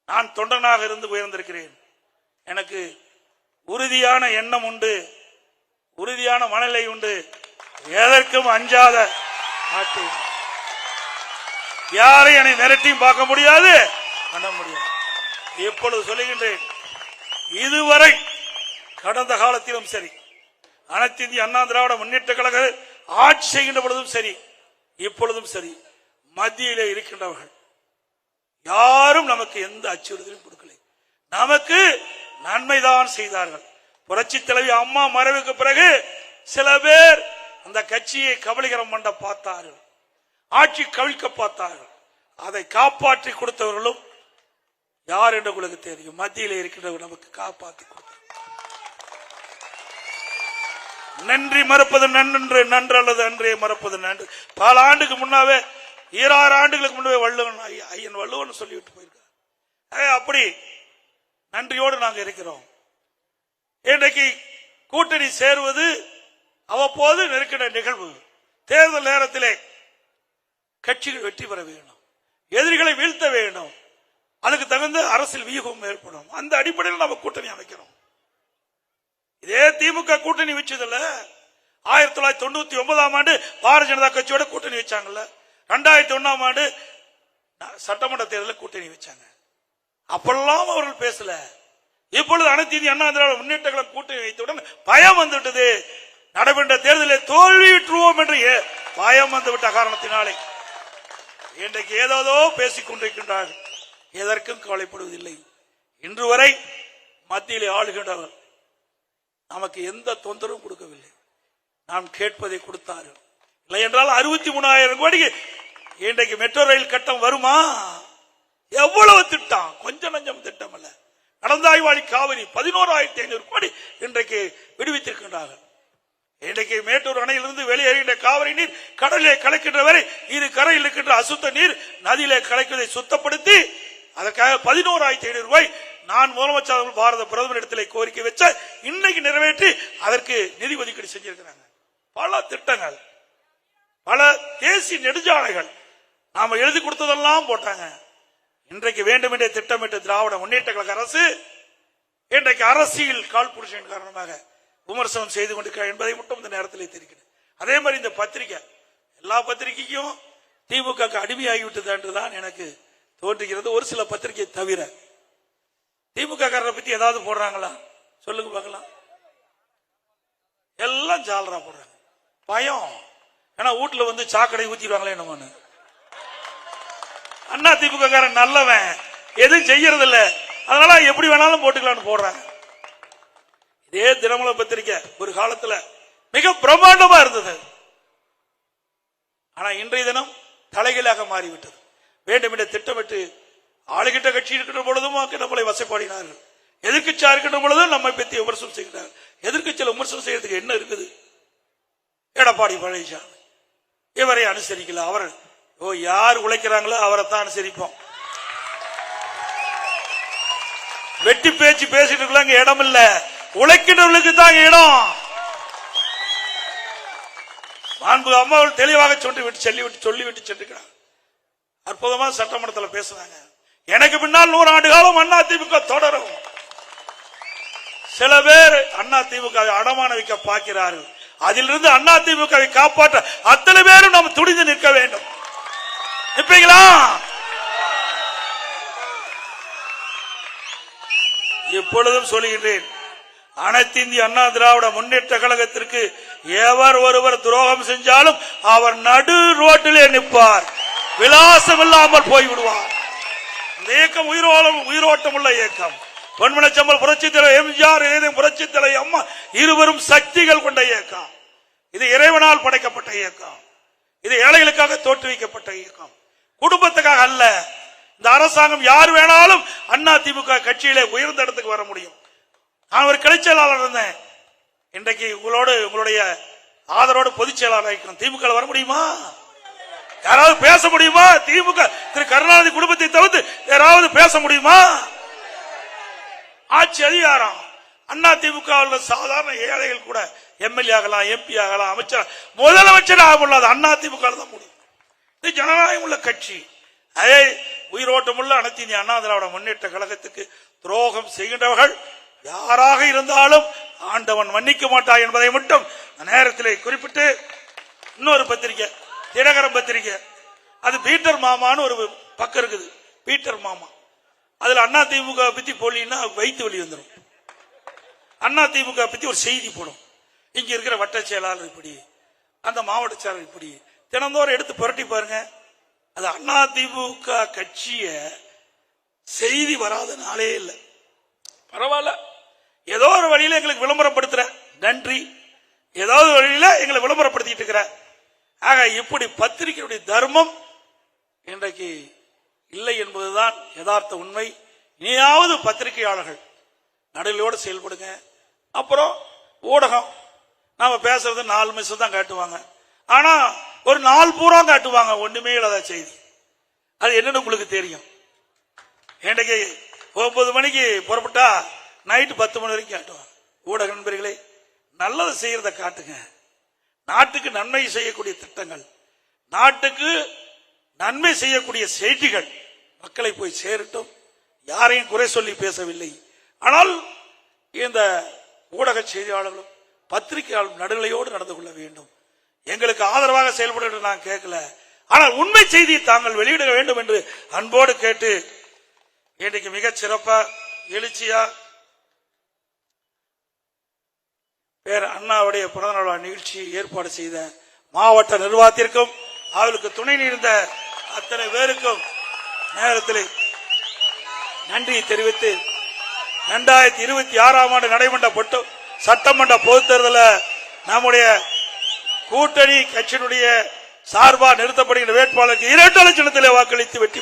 நான் தொண்டனாக இருந்து உயர்ந்திருக்கிறேன். எனக்கு உறுதியான எண்ணம் உண்டு, உறுதியான மனநிலை உண்டு. எதற்கும் அஞ்சாத மாட்டேன். யாரை என்னை மிரட்டியும் பார்க்க முடியாது, பண்ண முடியாது. எப்பொழுது சொல்லுகின்றேன், இதுவரை கடந்த காலத்திலும் சரி, அனைத்து இந்திய அண்ணா திராவிட முன்னேற்ற கழக ஆட்சி செய்கின்ற பொழுதும் சரி, இப்பொழுதும் சரி, மத்தியிலே இருக்கின்றவர்கள் யாரும் நமக்கு எந்த அச்சுறுத்தலும் கொடுக்கலை. நமக்கு நன்மைதான் செய்தார்கள். புரட்சி தலைவி அம்மா மறைவுக்கு பிறகு சில பேர் அந்த கட்சியை கபலீகரம் பண்ண பார்த்தார்கள், ஆட்சி கவிழ்க்க பார்த்தார்கள். அதை காப்பாற்றி கொடுத்தவர்களும் யார் என்று உங்களுக்கு தெரியும். மத்தியில் இருக்கின்றவர் நமக்கு காப்பாற்றி கொடுத்தார். நன்றி மறப்பது நன்று, நன்று அல்லது அன்றே மறப்பது நன்று. பல ஆண்டுக்கு முன்னாவே, 26 ஆண்டுகளுக்கு முன்னே வள்ளுவன், ஐயன் வள்ளுவன் சொல்லிவிட்டு போயிருக்கார். அப்படி நன்றியோடு நாங்கள் இருக்கிறோம். இன்றைக்கு கூட்டணி சேருவது அவ்வப்போது நெருக்கிற நிகழ்வு. தேர்தல் நேரத்திலே கட்சிகள் வெற்றி பெற வேண்டும், எதிரிகளை வீழ்த்த வேண்டும், அதுக்கு தகுந்த அரசியல் வியூகம் ஏற்படும். அந்த அடிப்படையில் நம்ம கூட்டணி அமைக்கிறோம். இதே திமுக கூட்டணி வச்சதில்ல. 1999ஆம் ஆண்டு பாரதிய ஜனதா கட்சியோட கூட்டணி வச்சாங்கல்ல. 2001ஆம் ஆண்டு சட்டமன்ற தேர்தலில் கூட்டணி வச்சாங்க. அப்பெல்லாம் அவர்கள் பேசல. இப்பொழுது அனைத்து இந்திய அண்ணா திராவிட முன்னேற்ற கழகம் கூட்டணி வைத்தவுடன் பயம் வந்துவிட்டது. நடைபெற்ற தேர்தலில் தோல்வியுற்றுவோம் என்று பயம் வந்துவிட்ட காரணத்தினாலே இன்றைக்கு ஏதோ பேசிக் கொண்டிருக்கின்றார்கள். எதற்கும் கவலைப்படுவதில்லை. இன்று வரை மத்தியிலே ஆளுகின்றவர் நமக்கு எந்த தொந்தரவும் கொடுக்கவில்லை. நாம் கேட்பதை கொடுத்தார்கள். இல்லை என்றால் 63,000 கோடிக்கு இன்றைக்கு மெட்ரோ ரயில் கட்டம் வருமா? எவ்வளவு திட்டம், கொஞ்சம் நஞ்சம் திட்டம் அல்ல. கடந்தாய்வாளி காவிரி 11,500 கோடி இன்றைக்கு விடுவித்திருக்கின்றார்கள். இன்றைக்கு மேட்டூர் அணையிலிருந்து வெளியேறுகின்ற காவிரி நீர் கடலிலே கலக்கின்ற வரை இரு கரையில் இருக்கின்ற அசுத்த நீர் நதியிலே கலக்குவதை சுத்தப்படுத்தி அதற்காக 11,500 ரூபாய் நான் முதலமைச்சர் பாரத பிரதமர் இடத்திலே கோரிக்கை வச்ச இன்னைக்கு நிறைவேற்றி அதற்கு நிதி ஒதுக்கீடு செஞ்சிருக்கிறாங்க. பல திட்டங்கள், பல தேசிய நெடுஞ்சாலைகள் நாம எழுதி கொடுத்ததெல்லாம் போட்டாங்க. இன்றைக்கு வேண்டும் என்றே திட்டமிட்ட திராவிட முன்னேற்ற கழக அரசு இன்றைக்கு அரசியல் காழ்ப்புணர்ச்சியின் காரணமாக விமர்சனம் செய்து கொண்டிருக்கிறார் என்பதை மட்டும் இந்த நேரத்தில் தெரிகிறது. அதே மாதிரி இந்த பத்திரிகை, எல்லா பத்திரிகைக்கும் திமுக அடிமையாகிவிட்டது என்றுதான் எனக்கு தோன்றுகிறது. ஒரு சில பத்திரிகை தவிர திமுக காரரை பத்தி ஏதாவது போடுறாங்களா சொல்லுங்க பார்க்கலாம். எல்லாம் ஜாலரா போடுறாங்க. பயம். ஏன்னா வீட்டுல வந்து சாக்கடை ஊத்திடுவாங்களே என்னமோன்னு. அண்ணா திமுக காரன் நல்லவன், எதுவும் செய்யறது இல்ல, அதனால எப்படி வேணாலும் போட்டுக்கலாம்னு போடுறாங்க. இதே தினமலர் பத்திரிகை ஒரு காலத்துல மிக பிரம்மாண்டமா இருந்தது. ஆனா இன்றைய தினம் தலைகீழாக மாறிவிட்டது. வேண்டும் என்ற திட்டமிட்டு ஆளுகிட்ட கட்சி இருக்கின்ற பொழுதும் நம்மளை வசைப்பாடினார்கள். எதிர்கட்சியா இருக்கின்ற பொழுதும் நம்மை பற்றி விமர்சனம் செய்கிறார்கள். எதிர்கட்சியில் விமர்சனம் செய்யறதுக்கு என்ன இருக்குது? எடப்பாடி பழனிசாமி இவரை அனுசரிக்கல. அவர் யார் உழைக்கிறாங்களோ அவரை தான் அனுசரிப்போம். வெட்டி பேச்சு பேசிட்டு இருக்கலாம், இடம் இல்ல, உழைக்கின்றவர்களுக்கு தான் இடம். மாண்பு அம்மாவில் தெளிவாக சொல்லிவிட்டு சென்றுக்கிறார். அற்புதமா சட்டமன்றத்தில் பேசுறாங்க. எனக்கு பின்னால் 100 ஆண்டு காலம் அண்ணா திமுக தொடரும். சில பேர் அண்ணா திமுக அடமான வைக்க பார்க்கிறார்கள். அதிலிருந்து அண்ணா திமுகவை காப்பாற்ற அத்தனை பேரும் நாம் துணிந்து நிற்க வேண்டும். நிற்பீங்களா? எப்பொழுதும் சொல்லுகின்றேன், அனைத்து இந்திய அண்ணா திராவிட முன்னேற்ற கழகத்திற்கு எவர் ஒருவர் துரோகம் செஞ்சாலும் அவர் நடு ரோட்டிலே நிற்பார், விலாசம் இல்லாமல் போய்விடுவார். இந்த இயக்கம் உயிரோட்டம் உள்ள இயக்கம். பொன்மனச்சம்பல் புரட்சி தலைவர் எம்ஜிஆர், புரட்சி தலைவர் அம்மா இருவரும் சக்திகள் கொண்ட இயக்கம். இது இறைவனால் படைக்கப்பட்ட இயக்கம். இது ஏழைகளுக்காக தோற்றுவிக்கப்பட்ட இயக்கம், குடும்பத்துக்காக அல்ல. இந்த அரசாங்கம் யார் வேணாலும் அண்ணா திமுக கட்சியிலே உயர்ந்த இடத்துக்கு வர முடியும். நான் ஒரு கிளை செயலாளர் இருந்தேன். இன்றைக்கு உங்களுடைய ஆதரவோடு பொதுச் செயலாளர் திமுக வர முடியுமா? யாராவது பேச முடியுமா? திமுக திரு கருணாநிதி குடும்பத்தை தவிர்த்து யாராவது பேச முடியுமா? ஆட்சி அதிகாரம் அண்ணா திமுக சாதாரண ஏழைகள் கூட எம்எல்ஏ ஆகலாம், எம்பி ஆகலாம், அமைச்சர், முதலமைச்சர் ஆக முடியாது. அண்ணா திமுக தான் முடியும். இது ஜனநாயகம் உள்ள கட்சி. அதே உயிரோட்டமுள்ள அனைத்து இந்திய அண்ணா திராவிட முன்னேற்ற கழகத்துக்கு துரோகம் செய்கின்றவர்கள் யாராக இருந்தாலும் ஆண்டவன் மன்னிக்க மாட்டார் என்பதை மட்டும் நேரத்தில் குறிப்பிட்டு, இன்னொரு பத்திரிகை தினகரன் பத்திரிகை, அது பீட்டர் மாமான்னு ஒரு பக்கம் இருக்குது. பீட்டர் மாமா அதுல அண்ணா திமுக பத்தி போலின்னா வயிற்று வலி வந்துடும். அண்ணா திமுக பத்தி ஒரு செய்தி போடும். இங்க இருக்கிற வட்ட செயலாளர் இப்படி, அந்த மாவட்ட செயலாளர் இப்படி, தினந்தோறும் எடுத்து புரட்டி பாருங்க. அது அண்ணா திமுக கட்சிய செய்தி வராத நாளே இல்லை. பரவாயில்ல, ஏதோ ஒரு வழியில எங்களுக்கு விளம்பரப்படுத்துற, நன்றி. ஏதாவது வழியில எங்களை விளம்பரப்படுத்திட்டு இருக்கிற. ஆக இப்படி பத்திரிகையுடைய தர்மம் இன்றைக்கு இல்லை என்பதுதான் யதார்த்த உண்மை. இனியாவது பத்திரிகையாளர்கள் நடுநிலையோடு செயல்படுங்க. அப்புறம் ஊடகம் நாம பேசுறது 4 நிமிஷம் தான் காட்டுவாங்க, ஆனா ஒரு நாள் பூரா காட்டுவாங்க ஒண்ணுமே இல்லாத செய்தி. அது என்னன்னு உங்களுக்கு தெரியும். இன்றைக்கு 9 மணிக்கு புறப்பட்டா நைட்டு 10 மணி வரைக்கும் காட்டுவாங்க. ஊடக நண்பர்களே, நல்லது செய்யறத காட்டுங்க. நாட்டுக்கு நன்மை செய்யக்கூடிய திட்டங்கள், நாட்டுக்கு நன்மை செய்யக்கூடிய செய்திகள் மக்களை போய் சேரட்டும். யாரையும் குறை சொல்லி பேசவில்லை. ஆனால் இந்த ஊடக செய்தியாளர்களும் பத்திரிகையாளர்களும் நடுநிலையோடு நடந்து கொள்ள வேண்டும். எங்களுக்கு ஆதரவாக செயல்பட நான் கேட்கல, ஆனால் உண்மை செய்தியை தாங்கள் வெளியிட வேண்டும் என்று அன்போடு கேட்டு, இன்றைக்கு மிகச் சிறப்பா எழுச்சியா பேர் அண்ணாவுடைய பிறந்தநாள் நிகழ்ச்சியை ஏற்பாடு செய்த மாவட்ட நிர்வாகத்திற்கும் அவர்களுக்கு துணை நின்ற அத்தனை பேருக்கும் நேரத்தில் நன்றி தெரிவித்து, 2026ஆம் ஆண்டு நடைபெற்ற சட்டமன்ற பொதுத் தேர்தலில் நம்முடைய கூட்டணி கட்சியினுடைய சார்பாக நிறுத்தப்படுகின்ற வேட்பாளருக்கு 2 லட்சத்திலே வாக்களித்து வெற்றி பெற